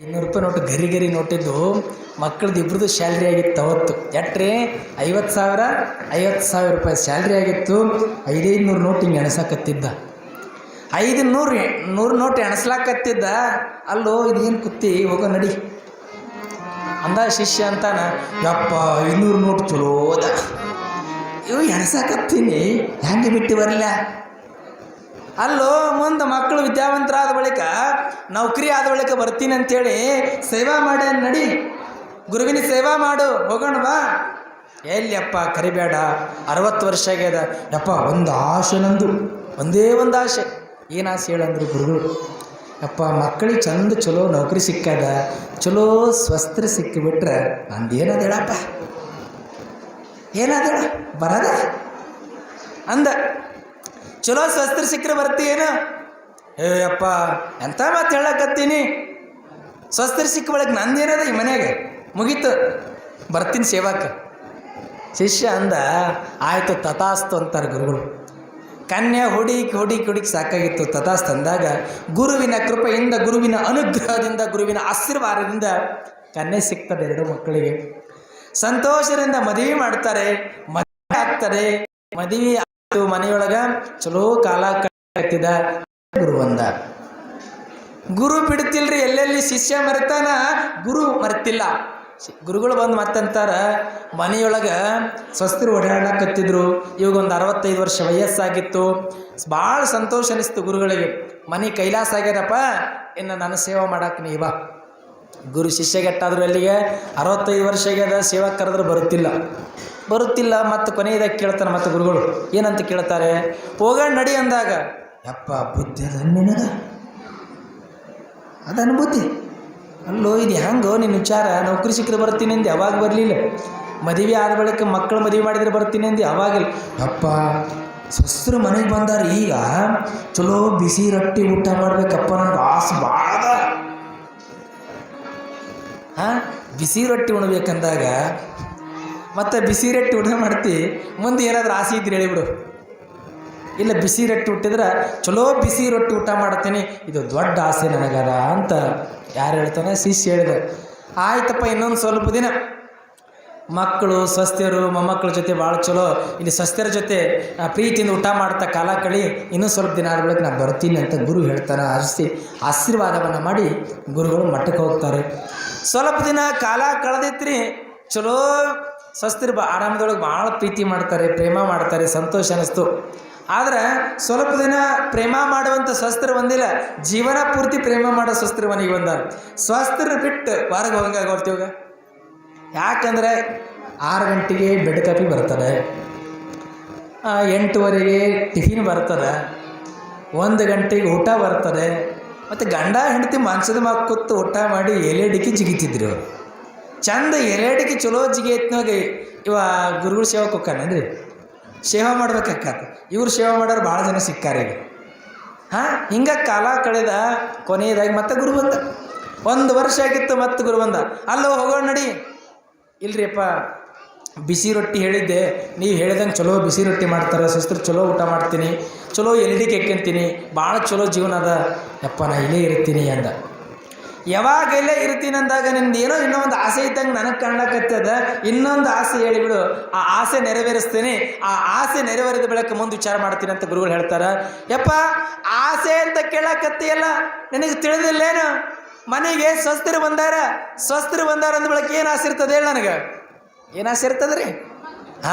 200 ರೂಪಾಯಿ ನೋಟು ಗರಿ ಗರಿ ನೋಟಿದ್ದು ಮಕ್ಕಳದ್ದು ಇಬ್ರದ್ದು ಸ್ಯಾಲ್ರಿ ಆಗಿತ್ತು ಅವತ್ತು. ಎಟ್ರಿ 50,000 ರೂಪಾಯಿ ಸ್ಯಾಲ್ರಿ ಆಗಿತ್ತು. 500 ನೋಟ್ ಹಿಂಗೆ ಎಣಸಾಕತ್ತಿದ್ದ. 500 ನೋಟ್ ಎಣಸ್ಲಾಕತ್ತಿದ್ದ. ಅಲ್ಲೋ ಇದೇನು ಕುತ್ತಿ ಹೋಗೋ ನಡಿ ಅಂದ ಶಿಷ್ಯ ಅಂತಾನ. ಯಪ್ಪ 500 ನೋಟ್ ಚಲೋದ, ಇವು ಎಣಸಾಕತ್ತೀನಿ ಹೆಂಗೆ ಬಿಟ್ಟು ಬರಲ್ಲ. ಅಲ್ಲೋ ಮುಂದೆ ಮಕ್ಕಳು ವಿದ್ಯಾವಂತರಾದ ಬಳಿಕ ನೌಕರಿ ಆದ ಬಳಿಕ ಬರ್ತೀನಿ ಅಂಥೇಳಿ ಸೇವಾ ಮಾಡಿ ನಡಿ, ಗುರುವಿನ ಸೇವಾ ಮಾಡು, ಹೋಗೋಣ ಬಾ. ಎಲ್ಲಿಯಪ್ಪ ಕರಿಬೇಡ, 60 ವರ್ಷ ಆಗ್ಯದ. ಯಪ್ಪ ಒಂದು ಆಸೆ ನಂದು, ಒಂದೇ ಒಂದು ಆಸೆ. ಏನು ಆಸೆ ಹೇಳಂದ್ರು ಗುರುಗಳು? ಯಪ್ಪ ಮಕ್ಕಳಿಗೆ ಚಂದ ಚಲೋ ನೌಕರಿ ಸಿಕ್ಕದ, ಚಲೋ ಸ್ವಸ್ತ್ರ ಸಿಕ್ಕಿಬಿಟ್ರೆ ನಂದೇನದ ಹೇಳಪ್ಪ, ಏನಾದ ಬರದ ಅಂದ. ಚಲೋ ಸ್ವಸ್ತ್ರ ಸಿಕ್ಕರೆ ಬರ್ತೀಯೇನು? ಅಪ್ಪ ಎಂಥ ಮಾತು ಹೇಳಕತ್ತೀನಿ, ಸ್ವಸ್ತ್ರ ಸಿಕ್ಕ ಬಳಕೆ ನಂದೇನದ ಈ ಮನೆಯಾಗ ಮುಗೀತು, ಬರ್ತೀನಿ ಸೇವಾಕ್ಕೆ. ಶಿಷ್ಯ ಅಂದ. ಆಯಿತು ತಥಾಸ್ತು ಅಂತಾರೆ ಗುರುಗಳು. ಕನ್ಯಾ ಹುಡುಕಿ ಸಾಕಾಗಿತ್ತು. ತಥಾಸ್ತು ಅಂದಾಗ ಗುರುವಿನ ಕೃಪೆಯಿಂದ, ಗುರುವಿನ ಅನುಗ್ರಹದಿಂದ, ಗುರುವಿನ ಆಶೀರ್ವಾದದಿಂದ ಕನ್ಯೆ ಸಿಗ್ತದೆ. 2 ಮಕ್ಕಳಿಗೆ ಸಂತೋಷದಿಂದ ಮದುವೆ ಮಾಡ್ತಾರೆ, ಮದುವೆ ಆಗ್ತಾರೆ. ಮದುವೆ ಆಯಿತು, ಮನೆಯೊಳಗೆ ಚಲೋ ಕಾಲ ಕಟ್ಟಿದ. ಗುರು ಬಂದ. ಗುರು ಬಿಡ್ತಿಲ್ರಿ, ಎಲ್ಲೆಲ್ಲಿ ಶಿಷ್ಯ ಮರೆತಾನ, ಗುರು ಮರೆತಿಲ್ಲ. ಗುರುಗಳು ಬಂದು ಮತ್ತಂತಾರ, ಮನೆಯೊಳಗೆ ಸ್ವಸ್ತಿರು ಓಡಾಡಕತ್ತಿದ್ರು. ಇವಾಗೊಂದು 65 ವರ್ಷ ವಯಸ್ಸಾಗಿತ್ತು. ಭಾಳ ಸಂತೋಷ ಅನಿಸ್ತು ಗುರುಗಳಿಗೆ. ಮನೆ ಕೈಲಾಸ ಆಗ್ಯದಪ್ಪ, ಇನ್ನು ನನ್ನ ಸೇವಾ ಮಾಡಕ್ಕೆ ನೀವ. ಗುರು ಶಿಷ್ಯಗೆಟ್ಟಾದ್ರು ಅಲ್ಲಿಗೆ 65 ವರ್ಷ ಆಗ್ಯದ. ಸೇವಾ ಕರೆದ್ರೆ ಬರುತ್ತಿಲ್ಲ. ಮತ್ತು ಕೊನೆಯದಾಗಿ ಕೇಳ್ತಾನೆ ಮತ್ತೆ ಗುರುಗಳು. ಏನಂತ ಕೇಳ್ತಾರೆ? ಹೋಗೋಣ ನಡಿ ಅಂದಾಗ, ಯಪ್ಪ ಬುದ್ಧಿ ಅದ ನಿನಗ, ಅದನ್ನು ಬುದ್ಧಿ ಅಲ್ಲೋ ಇದು ಹೆಂಗೋ ನಿನ್ನ ವಿಚಾರ. ನೌಕರಿ ಸಿಕ್ಕರೆ ಬರ್ತೀನಿ ಅಂದು ಯಾವಾಗ ಬರಲಿಲ್ಲ, ಮದುವೆ ಆದ ಬಳಿಕ ಮಕ್ಕಳು ಮದುವೆ ಮಾಡಿದ್ರೆ ಬರ್ತೀನಿ ಅಂದು ಯಾವಾಗಿಲ್ಲ. ಯಪ್ಪ ಸಸ್ರು ಮನೆಗೆ ಬಂದಾರ, ಈಗ ಚಲೋ ಬಿಸಿ ರೊಟ್ಟಿ ಊಟ ಮಾಡ್ಬೇಕಪ್ಪ, ನನಗೆ ಆಸೆ ಭಾಳ. ಬಿಸಿ ರೊಟ್ಟಿ ಉಣ್ಬೇಕಂದಾಗ ಮತ್ತು ಬಿಸಿ ರೊಟ್ಟಿ ಊಟ ಮಾಡ್ತಿ, ಮುಂದೆ ಏನಾದರೂ ಆಸೆ ಇದ್ರೆ ಹೇಳಿಬಿಡು. ಇಲ್ಲ ಬಿಸಿ ರೊಟ್ಟಿ ಹುಟ್ಟಿದ್ರೆ ಚಲೋ ಬಿಸಿ ರೊಟ್ಟಿ ಊಟ ಮಾಡ್ತೀನಿ, ಇದು ದೊಡ್ಡ ಆಸೆ ನನಗದ ಅಂತ ಯಾರು ಹೇಳ್ತಾನೆ? ಶಿಷ್ಯ ಹೇಳಿದೆ. ಆಯ್ತಪ್ಪ, ಇನ್ನೊಂದು ಸ್ವಲ್ಪ ದಿನ ಮಕ್ಕಳು ಸ್ವಸ್ಥರು ಮೊಮ್ಮಕ್ಕಳ ಜೊತೆ ಭಾಳ ಚಲೋ ಇಲ್ಲಿ ಸ್ವಸ್ಥರ ಜೊತೆ ಪ್ರೀತಿಯಿಂದ ಊಟ ಮಾಡ್ತಾ ಕಾಲ ಕಳಿ, ಇನ್ನೂ ಸ್ವಲ್ಪ ದಿನ ಆದ ಬಳಿಕ ನಾನು ಬರ್ತೀನಿ ಅಂತ ಗುರು ಹೇಳ್ತಾರೆ. ಆಶೀರ್ವಾದವನ್ನು ಮಾಡಿ ಗುರುಗಳು ಮಠಕ್ಕೆ ಹೋಗ್ತಾರೆ. ಸ್ವಲ್ಪ ದಿನ ಕಾಲ ಕಳೆದಿತ್ರಿ, ಚಲೋ ಸ್ವಸ್ಥರು ಆರಾಮದೊಳಗೆ ಭಾಳ ಪ್ರೀತಿ ಮಾಡ್ತಾರೆ, ಪ್ರೇಮ ಮಾಡ್ತಾರೆ, ಸಂತೋಷ ಅನ್ನಿಸ್ತು. ಆದರೆ ಸ್ವಲ್ಪ ದಿನ ಪ್ರೇಮ ಮಾಡುವಂಥ ಸ್ವಸ್ಥರು ಬಂದಿಲ್ಲ, ಜೀವನ ಪೂರ್ತಿ ಪ್ರೇಮ ಮಾಡೋ ಸ್ವಸ್ಥರು ಮನೆಗೆ ಬಂದಾರ. ಸ್ವಸ್ಥರು ಬಿಟ್ಟು ಹೊರಗೆ ಹೋಗಂಗಾಗೋರ್ತೀವಾಗ. ಯಾಕಂದರೆ 6 ಗಂಟೆಗೆ ಬೆಡ್ ಕಾಫಿ ಬರ್ತದೆ, 8:15 ಟಿಫಿನ್ ಬರ್ತದೆ, 1 ಗಂಟೆಗೆ ಊಟ ಬರ್ತದೆ. ಮತ್ತು ಗಂಡ ಹೆಂಡತಿ ಮಾಂಸದ ಕೂತು ಊಟ ಮಾಡಿ ಎಲೆಡಿಕೆ ಜಿಗಿತಿದ್ರು ಅವರು. ಚಂದ ಎಲೆಡಿಕೆ ಚಲೋ ಜಿಗಿಯತ್ನಾಗ ಇವ ಗುರುಗಳು ಸೇವಕ್ಕೆ ಹೋಗ್ಕಾನಂದ್ರಿ, ಸೇವಾ ಮಾಡ್ಬೇಕಾಕತ್ತ. ಇವ್ರು ಸೇವಾ ಮಾಡೋರು ಭಾಳ ಜನ ಸಿಕ್ಕಾರೀಗ. ಹಿಂಗೆ ಕಾಲ ಕಳೆದ. ಕೊನೆಯದಾಗಿ ಮತ್ತೆ ಗುರು ಬಂದ. 1 ವರ್ಷ ಆಗಿತ್ತು, ಮತ್ತೆ ಗುರು ಬಂದ. ಅಲ್ಲೋ ಹೋಗೋಣ ನಡಿ. ಇಲ್ರಿ ಅಪ್ಪ, ಬಿಸಿ ರೊಟ್ಟಿ ಹೇಳಿದ್ದೆ, ನೀವು ಹೇಳಿದಂಗೆ ಚಲೋ ಬಿಸಿ ರೊಟ್ಟಿ ಮಾಡ್ತಾರೆ, ಸ್ವಸ್ಥರು ಚಲೋ ಊಟ ಮಾಡ್ತೀನಿ, ಚಲೋ ಎಲ್ಡಿ ಕೆಕ್ಕಂತೀನಿ, ಭಾಳ ಚಲೋ ಜೀವನ ಅದ. ಯಪ್ಪ ನಾ ಇಲ್ಲೇ ಇರ್ತೀನಿ ಅಂದ. ಯಾವಾಗ ಇಲ್ಲೇ ಇರ್ತೀನಿ ಅಂದಾಗ ನಿಮ್ದು ಏನೋ ಇನ್ನೊಂದು ಆಸೆ ಇದ್ದಂಗೆ ನನಗೆ ಕಾಣಕತ್ತದ, ಇನ್ನೊಂದು ಆಸೆ ಹೇಳಿಬಿಡು, ಆ ಆಸೆ ನೆರವೇರಿಸ್ತೀನಿ, ಆ ಆಸೆ ನೆರವೇರಿದ ಬಳಿಕ ಮುಂದೆ ವಿಚಾರ ಮಾಡ್ತೀನಿ ಅಂತ ಗುರುಗಳು ಹೇಳ್ತಾರೆ. ಯಪ್ಪ ಆಸೆ ಅಂತ ಕೇಳಕತ್ತೀಯಲ್ಲ, ನಿನಗೆ ತಿಳಿದಿಲ್ಲೇನು? ಮನೆಗೆ ಸ್ವಸ್ಥರು ಬಂದಾರ ಅಂದ ಬಳಿಕ ಏನು ಆಸೆ ಇರ್ತದೆ ಹೇಳಿ ನನಗೆ? ಏನು ಆಸೆ ಇರ್ತದ್ರಿ?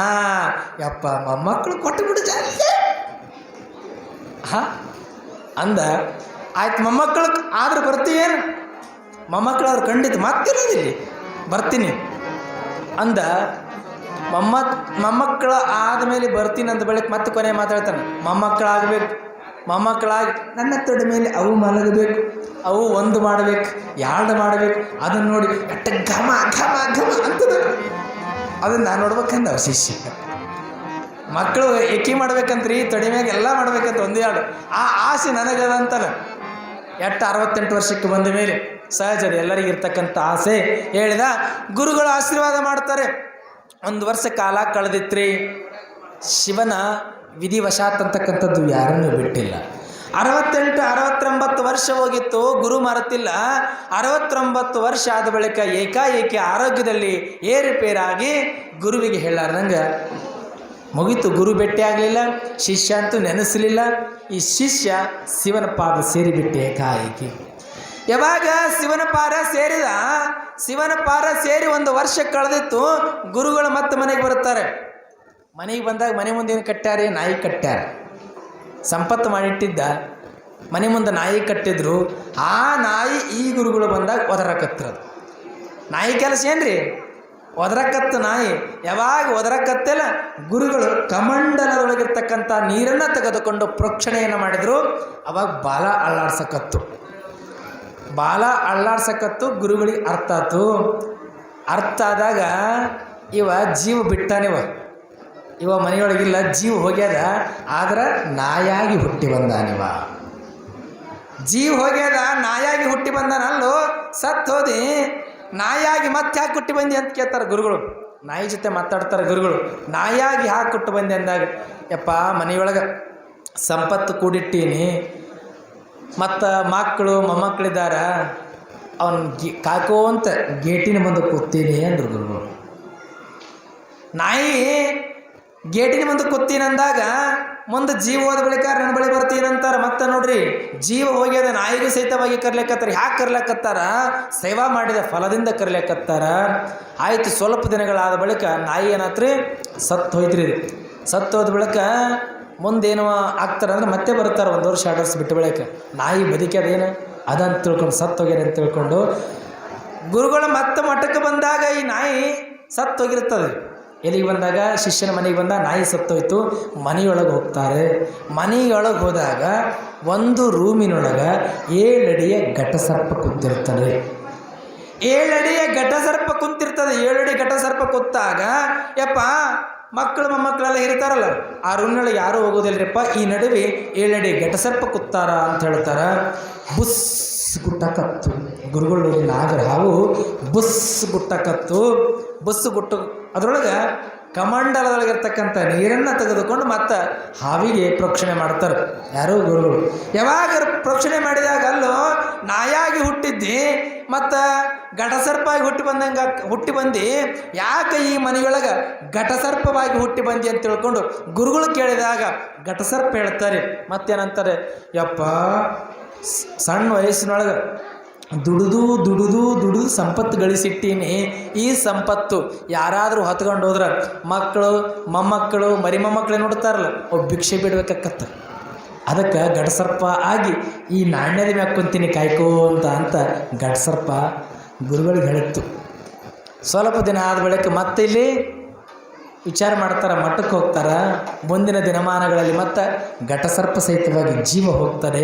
ಯಪ್ಪ ಮೊಮ್ಮಕ್ಕಳು ಕೊಟ್ಟು ಬಿಡು ಜಾಸ್ತಿ ಅಂದ. ಆಯ್ತು ಮೊಮ್ಮಕ್ಕಳು ಆದ್ರೆ ಬರ್ತೀಯೇನು? ಮೊಮ್ಮಕ್ಕಳು ಅವ್ರು ಖಂಡಿತ ಮತ್ತಿರೋದಿಲ್ಲಿ ಬರ್ತೀನಿ ಅಂದ. ಮೊಮ್ಮಕ್ಕಳು ಆದಮೇಲೆ ಬರ್ತೀನಿ ಅಂದ ಬಳಿಕ ಮತ್ತೆ ಕೊನೆ ಮಾತಾಡ್ತಾನೆ. ಮೊಮ್ಮಕ್ಕಳಾಗಿ ನನ್ನ ತೊಡೆ ಮೇಲೆ ಅವು ಮಲಗಬೇಕು, ಅವು 1 ಮಾಡಬೇಕು, 2 ಮಾಡಬೇಕು. ಅದನ್ನು ನೋಡಿ ಎಟ್ಟ ಘಮ ಘಮ ಘಮ ಅಂತದ. ಅದನ್ನು ನಾನು ನೋಡ್ಬೇಕಂದ ಅವ್ರ ಶಿಷ್ಯ. ಮಕ್ಕಳು ಎಕ್ಕಿ ಮಾಡ್ಬೇಕಂತ್ರಿ, ತೊಡೆ ಮ್ಯಾಗ ಎಲ್ಲ ಮಾಡ್ಬೇಕಂತ 1-2 ಆ ಆಸೆ ನನಗದ ಅಂತಾನೆ. 68 ವರ್ಷಕ್ಕೆ ಬಂದ ಮೇಲೆ ಸಹಜ ಎಲ್ಲರಿಗೂ ಇರ್ತಕ್ಕಂಥ ಆಸೆ ಹೇಳಿದ. ಗುರುಗಳು ಆಶೀರ್ವಾದ ಮಾಡ್ತಾರೆ. 1 ವರ್ಷ ಕಾಲ ಕಳೆದಿತ್ರಿ. ಶಿವನ ವಿಧಿವಶಾತ್ ಅಂತಕ್ಕಂಥದ್ದು ಯಾರನ್ನೂ ಬಿಟ್ಟಿಲ್ಲ. 69 ವರ್ಷ ಹೋಗಿತ್ತು, ಗುರು ಮರೆತಿಲ್ಲ. 69 ವರ್ಷ ಆದ ಬಳಿಕ ಏಕಾಏಕಿ ಆರೋಗ್ಯದಲ್ಲಿ ಏರುಪೇರಾಗಿ ಗುರುವಿಗೆ ಹೇಳಾರ್ದಂಗೆ ಮುಗೀತು. ಗುರು ಭೇಟಿ ಆಗಲಿಲ್ಲ, ಶಿಷ್ಯ ಅಂತೂ ನೆನೆಸಲಿಲ್ಲ. ಈ ಶಿಷ್ಯ ಶಿವನ ಪಾದ ಸೇರಿಬಿಟ್ಟು ಏಕಾಏಕಿ. ಯಾವಾಗ ಶಿವನ ಪಾದ ಸೇರಿದ, ಶಿವನ ಪಾದ ಸೇರಿ 1 ವರ್ಷ ಕಳೆದಿತ್ತು. ಗುರುಗಳು ಮತ್ತೆ ಮನೆಗೆ ಬರುತ್ತಾರೆ. ಮನೆಗೆ ಬಂದಾಗ ಮನೆ ಮುಂದೆ ಏನು ಕಟ್ಟ್ಯಾರೆ? ನಾಯಿ ಕಟ್ಟ್ಯಾರ. ಸಂಪತ್ತು ಮಾಡಿಟ್ಟಿದ್ದ ಮನೆ ಮುಂದೆ ನಾಯಿ ಕಟ್ಟಿದ್ರು. ಆ ನಾಯಿ ಈ ಗುರುಗಳು ಬಂದಾಗ ಒದರಕತ್ತಿರೋದು. ನಾಯಿ ಕೆಲಸ ಏನ್ರಿ? ಒದರಕತ್ತು ನಾಯಿ. ಯಾವಾಗ ಒದರಕತ್ತೆಲ್ಲ ಗುರುಗಳು ಕಮಂಡಲದೊಳಗಿರ್ತಕ್ಕಂಥ ನೀರನ್ನು ತೆಗೆದುಕೊಂಡು ಪ್ರೋಕ್ಷಣೆಯನ್ನು ಮಾಡಿದರು. ಅವಾಗ ಬಾಲ ಅಳ್ಳಾಡ್ಸಕತ್ತು ಗುರುಗಳಿಗೆ ಅರ್ಥ ಆಯ್ತು. ಅರ್ಥ ಆದಾಗ ಇವ ಜೀವ ಬಿಟ್ಟಾನಿವ. ಇವ ಮನೆಯೊಳಗಿಲ್ಲ, ಜೀವ ಹೋಗ್ಯದ. ಆದ್ರೆ ನಾಯಾಗಿ ಹುಟ್ಟಿ ಬಂದಾನಿವ. ಜೀವ ಹೋಗ್ಯದ, ನಾಯಾಗಿ ಹುಟ್ಟಿ ಬಂದಾನಲ್ಲೋ. ಸತ್ತು ಹೋದಿ ನಾಯಾಗಿ ಮತ್ತೆ ಯಾಕೆ ಹುಟ್ಟಿ ಬಂದಿ ಅಂತ ಕೇಳ್ತಾರೆ ಗುರುಗಳು. ನಾಯಿ ಜೊತೆ ಮಾತಾಡ್ತಾರೆ ಗುರುಗಳು. ನಾಯಾಗಿ ಯಾಕೆ ಹುಟ್ಟು ಬಂದೆ ಅಂದಾಗ, ಯಪ್ಪ ಮನೆಯೊಳಗೆ ಸಂಪತ್ತು ಕೂಡಿಟ್ಟೀನಿ, ಮತ್ತು ಮಕ್ಕಳು ಮೊಮ್ಮಕ್ಕಳಿದ್ದಾರ, ಅವನು ಕಾಕೋಂತ ಗೇಟಿನ ಮುಂದೆ ಕೂತೀನಿ ಅಂದರು ಗುರುಗಳು. ನಾಯಿ ಗೇಟಿನ ಮುಂದೆ ಕೂತೀನಂದಾಗ ಮುಂದೆ ಜೀವ ಹೋದ ಬಳಿಕ ನನ್ನ ಬಳಿ ಬರ್ತೀನಂತಾರೆ. ಮತ್ತೆ ನೋಡ್ರಿ, ಜೀವ ಹೋಗ್ಯದ, ನಾಯಿಗೂ ಸಹಿತವಾಗಿ ಕರ್ಲಿಕ್ಕತ್ತಾರ. ಯಾಕೆ ಕರ್ಲಿಕ್ಕತ್ತಾರ? ಸೇವಾ ಮಾಡಿದ ಫಲದಿಂದ ಕರ್ಲಿಕ್ಕತ್ತಾರ. ಆಯಿತು. ಸ್ವಲ್ಪ ದಿನಗಳಾದ ಬಳಿಕ ನಾಯಿ ಏನಾತ್ರಿ? ಸತ್ತು ಹೋಯ್ತ್ರಿ. ಸತ್ತು ಹೋದ ಬಳಿಕ ಮುಂದೇನು ಆಗ್ತಾರೆ ಅಂದ್ರೆ ಮತ್ತೆ ಬರ್ತಾರೆ 1 ವರ್ಷ 2 ವರ್ಷ ಬಿಟ್ಟು ಬಳಿಕ. ನಾಯಿ ಬದುಕ್ಯದೇನು ಅದಂತ ತಿಳ್ಕೊಂಡು ಸತ್ತು ಹೋಗ್ಯಾರ ಅಂತ ತಿಳ್ಕೊಂಡು ಗುರುಗಳು ಮತ್ತೆ ಮಠಕ್ಕೆ ಬಂದಾಗ ಈ ನಾಯಿ ಸತ್ತು ಹೋಗಿರ್ತದೆ. ಎಲ್ಲಿಗೆ ಬಂದಾಗ? ಶಿಷ್ಯನ ಮನೆಗೆ ಬಂದಾಗ ನಾಯಿ ಸತ್ತೋಯ್ತು. ಮನೆಯೊಳಗೆ ಹೋಗ್ತಾರೆ. ಮನೆಯೊಳಗೆ ಹೋದಾಗ ಒಂದು ರೂಮಿನೊಳಗೆ 7 ಅಡಿಯ ಘಟಸರ್ಪ ಕುಂತಿರ್ತಾರೆ. 7 ಅಡಿಯ ಘಟಸರ್ಪ ಕುಂತಿರ್ತದೆ. 7 ಅಡಿ ಘಟಸರ್ಪ ಕೂತಾಗ ಯಪ್ಪ ಮಕ್ಕಳು ಮೊಮ್ಮಕ್ಕಳೆಲ್ಲ ಇರ್ತಾರಲ್ಲ, ಆ ರೂಮ್ನೊಳಗೆ ಯಾರೂ ಹೋಗೋದಿಲ್ಲರಿಪ್ಪ. ಈ ನಡುವೆ 7 ಅಡಿ ಘಟಸರ್ಪ ಕೂತಾರ ಅಂತ ಹೇಳ್ತಾರೆ. ಬುಸ್ ಗುಟ್ಟಕತ್ತು ಗುರುಗಳು ನಾಗರ ಹಾವು ಬುಸ್ ಗುಟ್ಟಕತ್ತು. ಬುಸ್ ಗುಟ್ಟು ಅದರೊಳಗೆ ಕಮಂಡಲದೊಳಗಿರ್ತಕ್ಕಂಥ ನೀರನ್ನು ತೆಗೆದುಕೊಂಡು ಮತ್ತೆ ಹಾವಿಗೆ ಪ್ರೋಕ್ಷಣೆ ಮಾಡ್ತಾರೆ ಯಾರೋ ಗುರುಗಳು. ಯಾವಾಗ ಪ್ರೋಕ್ಷಣೆ ಮಾಡಿದಾಗ ಅಲ್ಲೋ ನಾಯಾಗಿ ಹುಟ್ಟಿದ್ದಿ ಮತ್ತು ಘಟಸರ್ಪಾಗಿ ಹುಟ್ಟಿ ಬಂದು ಯಾಕೆ ಈ ಮನೆಯೊಳಗೆ ಘಟಸರ್ಪವಾಗಿ ಹುಟ್ಟಿ ಬಂದಿ ಅಂತ ತಿಳ್ಕೊಂಡು ಗುರುಗಳು ಕೇಳಿದಾಗ ಘಟಸರ್ಪ ಹೇಳ್ತಾರೆ. ಮತ್ತೇನಂತಾರೆ? ಯಪ್ಪ ಸಣ್ಣ ವಯಸ್ಸಿನೊಳಗೆ ದುಡಿದು ಸಂಪತ್ತು ಗಳಿಸಿಟ್ಟೀನಿ. ಈ ಸಂಪತ್ತು ಯಾರಾದರೂ ಹೊತ್ಕೊಂಡು ಹೋದ್ರೆ ಮಕ್ಕಳು ಮೊಮ್ಮಕ್ಕಳು ಮರಿ ಮೊಮ್ಮಕ್ಕಳು ನೋಡ್ತಾರಲ್ಲ, ಅವು ಭಿಕ್ಷೆ ಬಿಡ್ಬೇಕಾಕತ್ತ. ಅದಕ್ಕೆ ಘಟಸರ್ಪ ಆಗಿ ಈ ನಾಣ್ಯದ ಮ್ಯಾಗ ಕುಂತೀನಿ ಕಾಯ್ಕೋ ಅಂತ ಘಟಸರ್ಪ ಗುರುಗಳಿಗೆ ಹೇಳಿತ್ತು. ಸ್ವಲ್ಪ ದಿನ ಆದ ಬಳಿಕ ಮತ್ತೆ ಇಲ್ಲಿ ವಿಚಾರ ಮಾಡ್ತಾರೆ, ಮಠಕ್ಕೆ ಹೋಗ್ತಾರೆ. ಮುಂದಿನ ದಿನಮಾನಗಳಲ್ಲಿ ಮತ್ತೆ ಘಟಸರ್ಪ ಸಹಿತವಾಗಿ ಜೀವ ಹೋಗ್ತಾರೆ.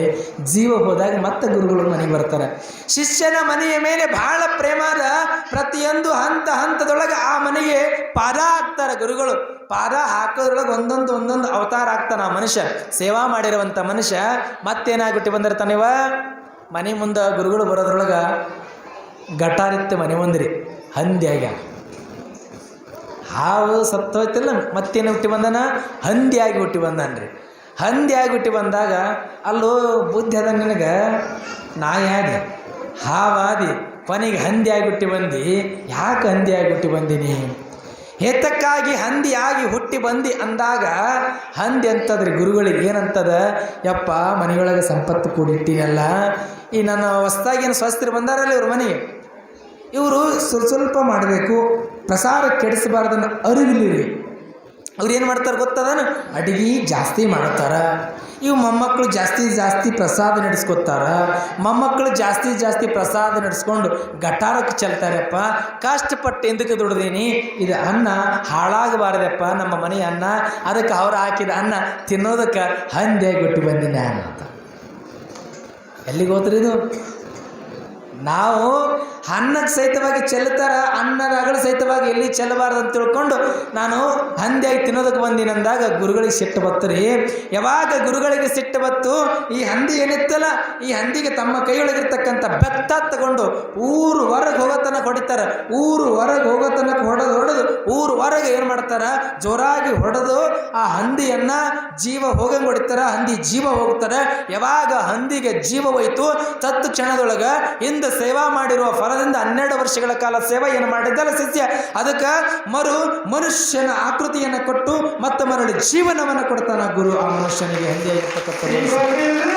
ಜೀವ ಹೋದಾಗ ಮತ್ತೆ ಗುರುಗಳು ಮನೆಗೆ ಬರ್ತಾರೆ. ಶಿಷ್ಯನ ಮನೆಯ ಮೇಲೆ ಬಹಳ ಪ್ರೇಮಾದ ಪ್ರತಿಯೊಂದು ಹಂತದೊಳಗೆ ಆ ಮನೆಗೆ ಪಾದ ಹಾಕ್ತಾರೆ ಗುರುಗಳು. ಪಾದ ಹಾಕೋದ್ರೊಳಗೆ ಒಂದೊಂದು ಅವತಾರ ಆಗ್ತಾನೆ ಆ ಮನುಷ್ಯ. ಸೇವಾ ಮಾಡಿರುವಂಥ ಮನುಷ್ಯ ಮತ್ತೇನಾಗ್ಬಿಟ್ಟು ಬಂದಿರ್ತಾನಿವ. ಮನೆ ಮುಂದೆ ಗುರುಗಳು ಬರೋದ್ರೊಳಗೆ ಘಟಾರಿತ್ತೆ ಮನೆ ಮುಂದ್ರಿ ಹಂದಿ ಆಗ್ಯ. ಹಾವು ಸತ್ತೋಯ್ತಿಲ್ಲ, ಮತ್ತೇನು ಹುಟ್ಟಿ ಬಂದಾನ? ಹಂದಿಯಾಗಿ ಹುಟ್ಟಿ ಬಂದಾನ್ರಿ. ಹಂದಿಯಾಗಿ ಹುಟ್ಟಿ ಬಂದಾಗ ಅಲ್ಲೂ ಬುದ್ಧಿ ಅದ ನಿನಗೆ. ನಾಯಾದಿ ಹಾವಾದಿ ಕೊನೆಗೆ ಹಂದಿಯಾಗಿ ಹುಟ್ಟಿ ಬಂದು. ಯಾಕೆ ಹಂದಿಯಾಗಿ ಹುಟ್ಟಿ ಬಂದೀನಿ? ಹೇತಕ್ಕಾಗಿ ಹಂದಿಯಾಗಿ ಹುಟ್ಟಿ ಬಂದು ಅಂದಾಗ ಹಂದಿ ಅಂತದ್ರಿ ಗುರುಗಳಿಗೆ ಏನಂತದ? ಯಪ್ಪ ಮನೆಯೊಳಗೆ ಸಂಪತ್ತು ಕೂಡಿಟ್ಟಿನಲ್ಲ, ಈ ನನ್ನ ಹೊಸ್ದಾಗೇನು ಸ್ವಸ್ಥರು ಬಂದಾರಲ್ಲ ಇವ್ರ ಮನೆಗೆ, ಇವರು ಸ್ವಲ್ಪ ಮಾಡಬೇಕು, ಪ್ರಸಾರ ಕೆಡಿಸಬಾರ್ದನ್ನು ಅರಿವಿಲ್ಲಿರಿ. ಅವ್ರು ಏನು ಮಾಡ್ತಾರೆ ಗೊತ್ತದನ? ಅಡುಗೆ ಜಾಸ್ತಿ ಮಾಡ್ತಾರೆ. ಇವು ಮೊಮ್ಮಕ್ಕಳು ಜಾಸ್ತಿ ಪ್ರಸಾದ ನಡೆಸ್ಕೊತಾರ. ಮೊಮ್ಮಕ್ಕಳು ಜಾಸ್ತಿ ಪ್ರಸಾದ ನಡೆಸ್ಕೊಂಡು ಗಟಾರಕ್ಕೆ ಚೆಲ್ತಾರಪ್ಪ. ಕಷ್ಟಪಟ್ಟು ಎಂದಕ್ಕೆ ದುಡ್ದೀನಿ, ಇದು ಅನ್ನ ಹಾಳಾಗಬಾರ್ದಪ್ಪ ನಮ್ಮ ಮನೆಯ ಅನ್ನ, ಅದಕ್ಕೆ ಅವ್ರು ಹಾಕಿದ ಅನ್ನ ತಿನ್ನೋದಕ್ಕೆ ಹಂದಿಯಾಗಿ ಬಿಟ್ಟು ಬಂದಿನಿ ಅಂತ. ಎಲ್ಲಿಗೆ ಹೋದ್ರಿ ಇದು? ನಾವು ಅನ್ನಕ್ಕೆ ಸಹಿತವಾಗಿ ಚೆಲ್ತಾರ, ಅನ್ನದ ಅಗಳು ಸಹಿತವಾಗಿ ಎಲ್ಲಿ ಚೆಲ್ಲಬಾರ್ದು ಅಂತ ತಿಳ್ಕೊಂಡು ನಾನು ಹಂದಿಯಾಗಿ ತಿನ್ನೋದಕ್ಕೆ ಬಂದಿನಂದಾಗ ಗುರುಗಳಿಗೆ ಸಿಟ್ಟು ಬತ್ತರಿ. ಯಾವಾಗ ಗುರುಗಳಿಗೆ ಸಿಟ್ಟು ಬತ್ತು, ಈ ಹಂದಿ ಏನಿತ್ತಲ್ಲ, ಈ ಹಂದಿಗೆ ತಮ್ಮ ಕೈಯೊಳಗಿರ್ತಕ್ಕಂಥ ಬೆತ್ತ ತಗೊಂಡು ಊರು ಹೊರಗೆ ಹೋಗೋತನಕ ಹೊಡಿತಾರ. ಊರು ಹೊರಗೆ ಹೋಗೋತನಕ ಹೊಡೆದು ಊರು ಹೊರಗೆ ಏನು ಮಾಡ್ತಾರ, ಜೋರಾಗಿ ಹೊಡೆದು ಆ ಹಂದಿಯನ್ನ ಜೀವ ಹೋಗಂಗೆ ಹೊಡಿತಾರ. ಹಂದಿ ಜೀವ ಹೋಗ್ತಾರೆ. ಯಾವಾಗ ಹಂದಿಗೆ ಜೀವ ಹೋಯ್ತು, ತತ್ತು ಕ್ಷಣದೊಳಗೆ ಹಿಂದೆ ಸೇವಾ ಮಾಡಿರುವ ಫಲದಿಂದ 12 ವರ್ಷಗಳ ಕಾಲ ಸೇವೆ ಏನು ಮಾಡಿದ್ದಲ್ಲ ಸಸ್ಯ, ಅದಕ್ಕೆ ಮನುಷ್ಯನ ಆಕೃತಿಯನ್ನು ಕೊಟ್ಟು ಮತ್ತೆ ಮರಳಿ ಜೀವನವನ್ನು ಕೊಡ್ತಾನ ಗುರು ಆ ಮನುಷ್ಯನಿಗೆ. ಹಂದಿಯಾಗಿರ್ತಕ್ಕಂಥ